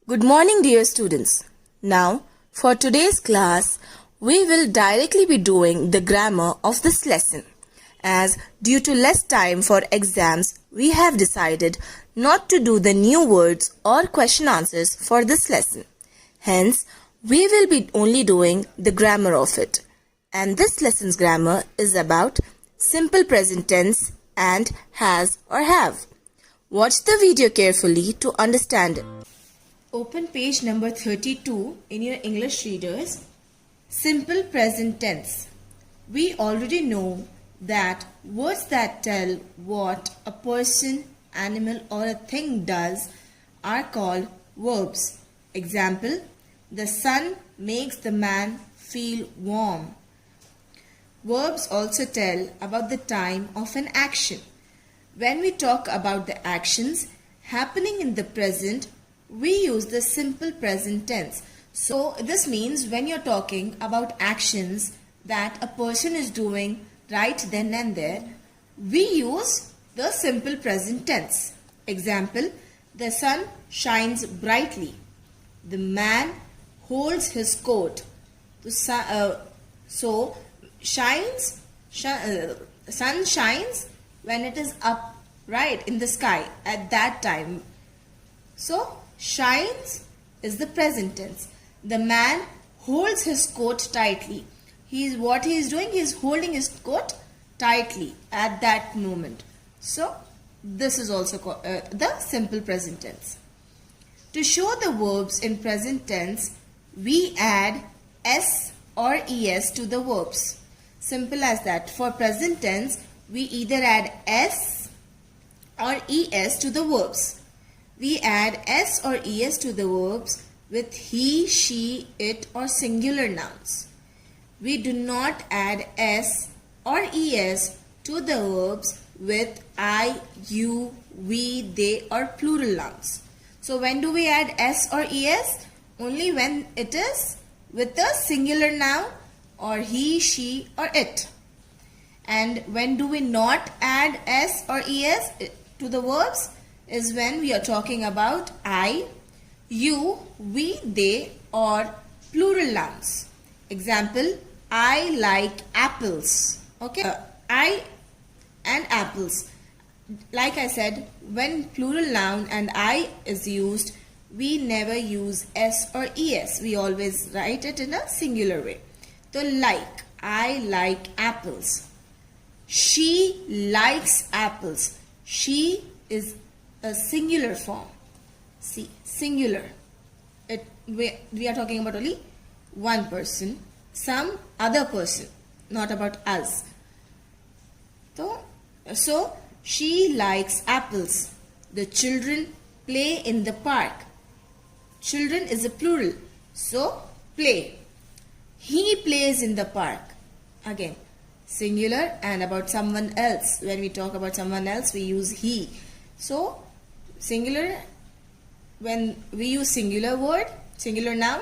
Good morning, dear students. Now, for today's class, we will directly be doing the grammar of this lesson. As due to less time for exams, we have decided not to do the new words or question answers for this lesson. Hence, we will be only doing the grammar of it. And this lesson's grammar is about simple present tense and has or have. Watch the video carefully to understand it. Open page number 32 in your English readers. Simple present tense. We already know that words that tell what a person, animal or a thing does are called verbs. Example, the sun makes the man feel warm. Verbs also tell about the time of an action. When we talk about the actions happening in the present, we use the simple present tense. So this means when you're talking about actions that a person is doing right then and there, we use the simple present tense. Example, the sun shines brightly. The man holds his coat. So sun shines when it is up, right, in the sky at that time. So shines is the present tense. The man holds his coat tightly. What he is doing? He is holding his coat tightly at that moment. So this is also called, the simple present tense. To show the verbs in present tense, we add s or es to the verbs. Simple as that. For present tense, we either add s or es to the verbs. We add s or es to the verbs with he, she, it or singular nouns. We do not add s or es to the verbs with I, you, we, they or plural nouns. So when do we add s or es? Only when it is with a singular noun or he, she or it. And when do we not add s or es to the verbs? Is when we are talking about I, you, we, they or plural nouns. Example, I like apples. Okay, I and apples. Like I said, when plural noun and I is used, we never use s or es. We always write it in a singular way. So like, I like apples. She likes apples. She is a singular form. See, singular. We are talking about only one person, some other person, not about us. So she likes apples. The children play in the park. Children is a plural. So play. He plays in the park. Again, singular and about someone else. When we talk about someone else, we use he. So singular, when we use singular word, singular noun,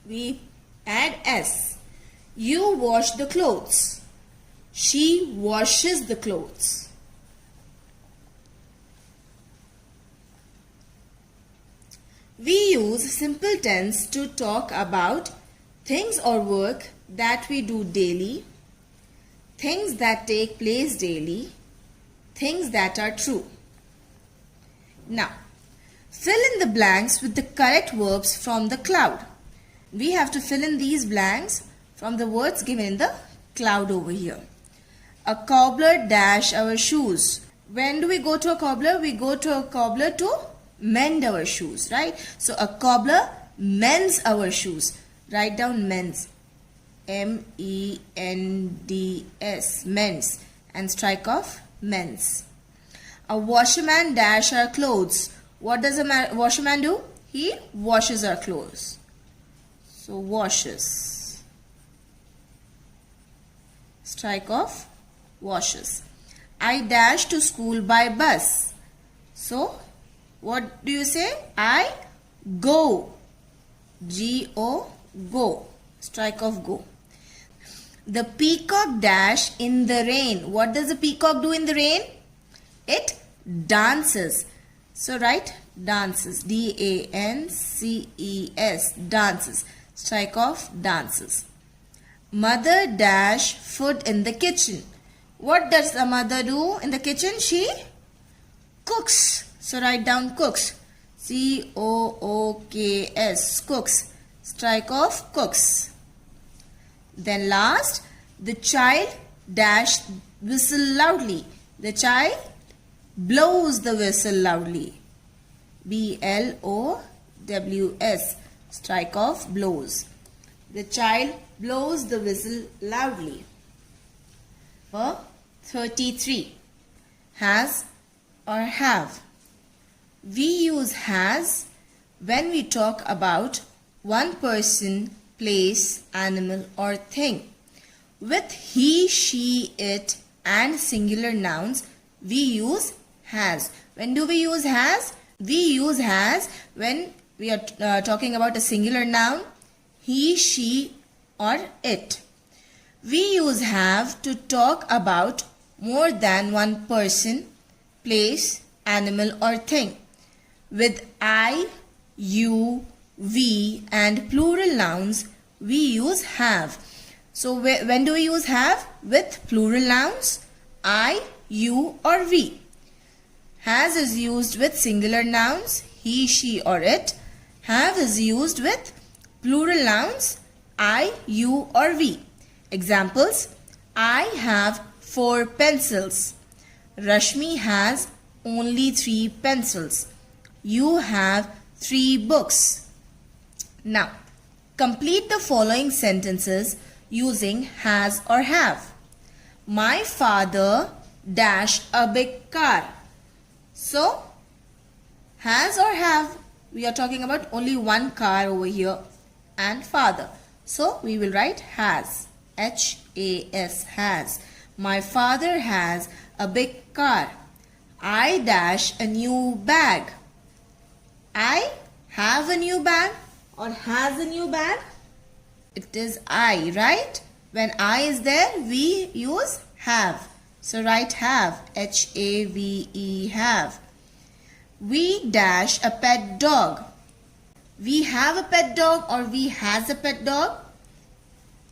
we add s. You wash the clothes. She washes the clothes. We use simple tense to talk about things or work that we do daily, things that take place daily, things that are true. Now, fill in the blanks with the correct verbs from the cloud. We have to fill in these blanks from the words given in the cloud over here. A cobbler dash our shoes. When do we go to a cobbler? We go to a cobbler to mend our shoes, right? So a cobbler mends our shoes. Write down mends. M-E-N-D-S. Mends. And strike off mends. A washerman dash our clothes. What does a washerman do? He washes our clothes. So washes. Strike off washes. I dash to school by bus. So what do you say? I go. G-O, go. Strike off go. The peacock dash in the rain. What does the peacock do in the rain? It dances. So write dances. D-A-N-C-E-S, dances. Strike off dances. Mother dash food in the kitchen. What does the mother do in the kitchen? She cooks. So write down cooks. C-O-O-K-S, cooks. Strike off cooks. Then last, the child dash whistle loudly. The child blows the whistle loudly. B-L-O-W-S. Strike off blows. The child blows the whistle loudly. 33. Has or have. We use has when we talk about one person, place, animal or thing. With he, she, it and singular nouns, we use has. When do we use has? We use has when we are talking about a singular noun, he, she or it. We use have to talk about more than one person, place, animal or thing. With I, you, we and plural nouns, we use have. So when do we use have? With plural nouns, I, you or we. Has is used with singular nouns, he, she or it. Have is used with plural nouns, I, you or we. Examples: I have 4 pencils. Rashmi has only 3 pencils. You have 3 books. Now, complete the following sentences using has or have. My father dashed a big car. So, has or have? We are talking about only one car over here and father. So, we will write has. H-A-S, has. My father has a big car. I dash a new bag. I have a new bag or has a new bag? It is I, right? When I is there, we use have. So write have. H-A-V-E, have. We dash a pet dog. We have a pet dog or we has a pet dog?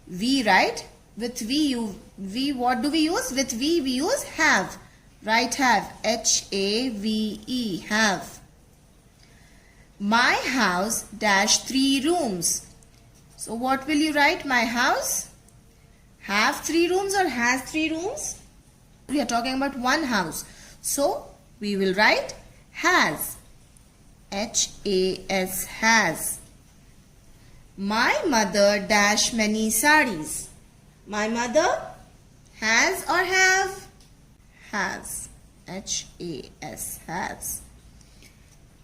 We, right? With we, what do we use? With we use have. Write have. H-A-V-E, have. My house dash 3 rooms. So what will you write? My house have 3 rooms or has 3 rooms? We are talking about one house. So we will write has. H-A-S, has. My mother dash many saris. My mother has or have? Has. H-A-S, has.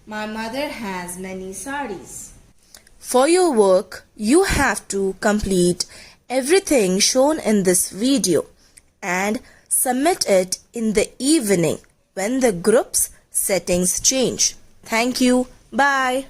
My mother has many saris. For your work, you have to complete everything shown in this video and submit it in the evening when the group's settings change. Thank you. Bye.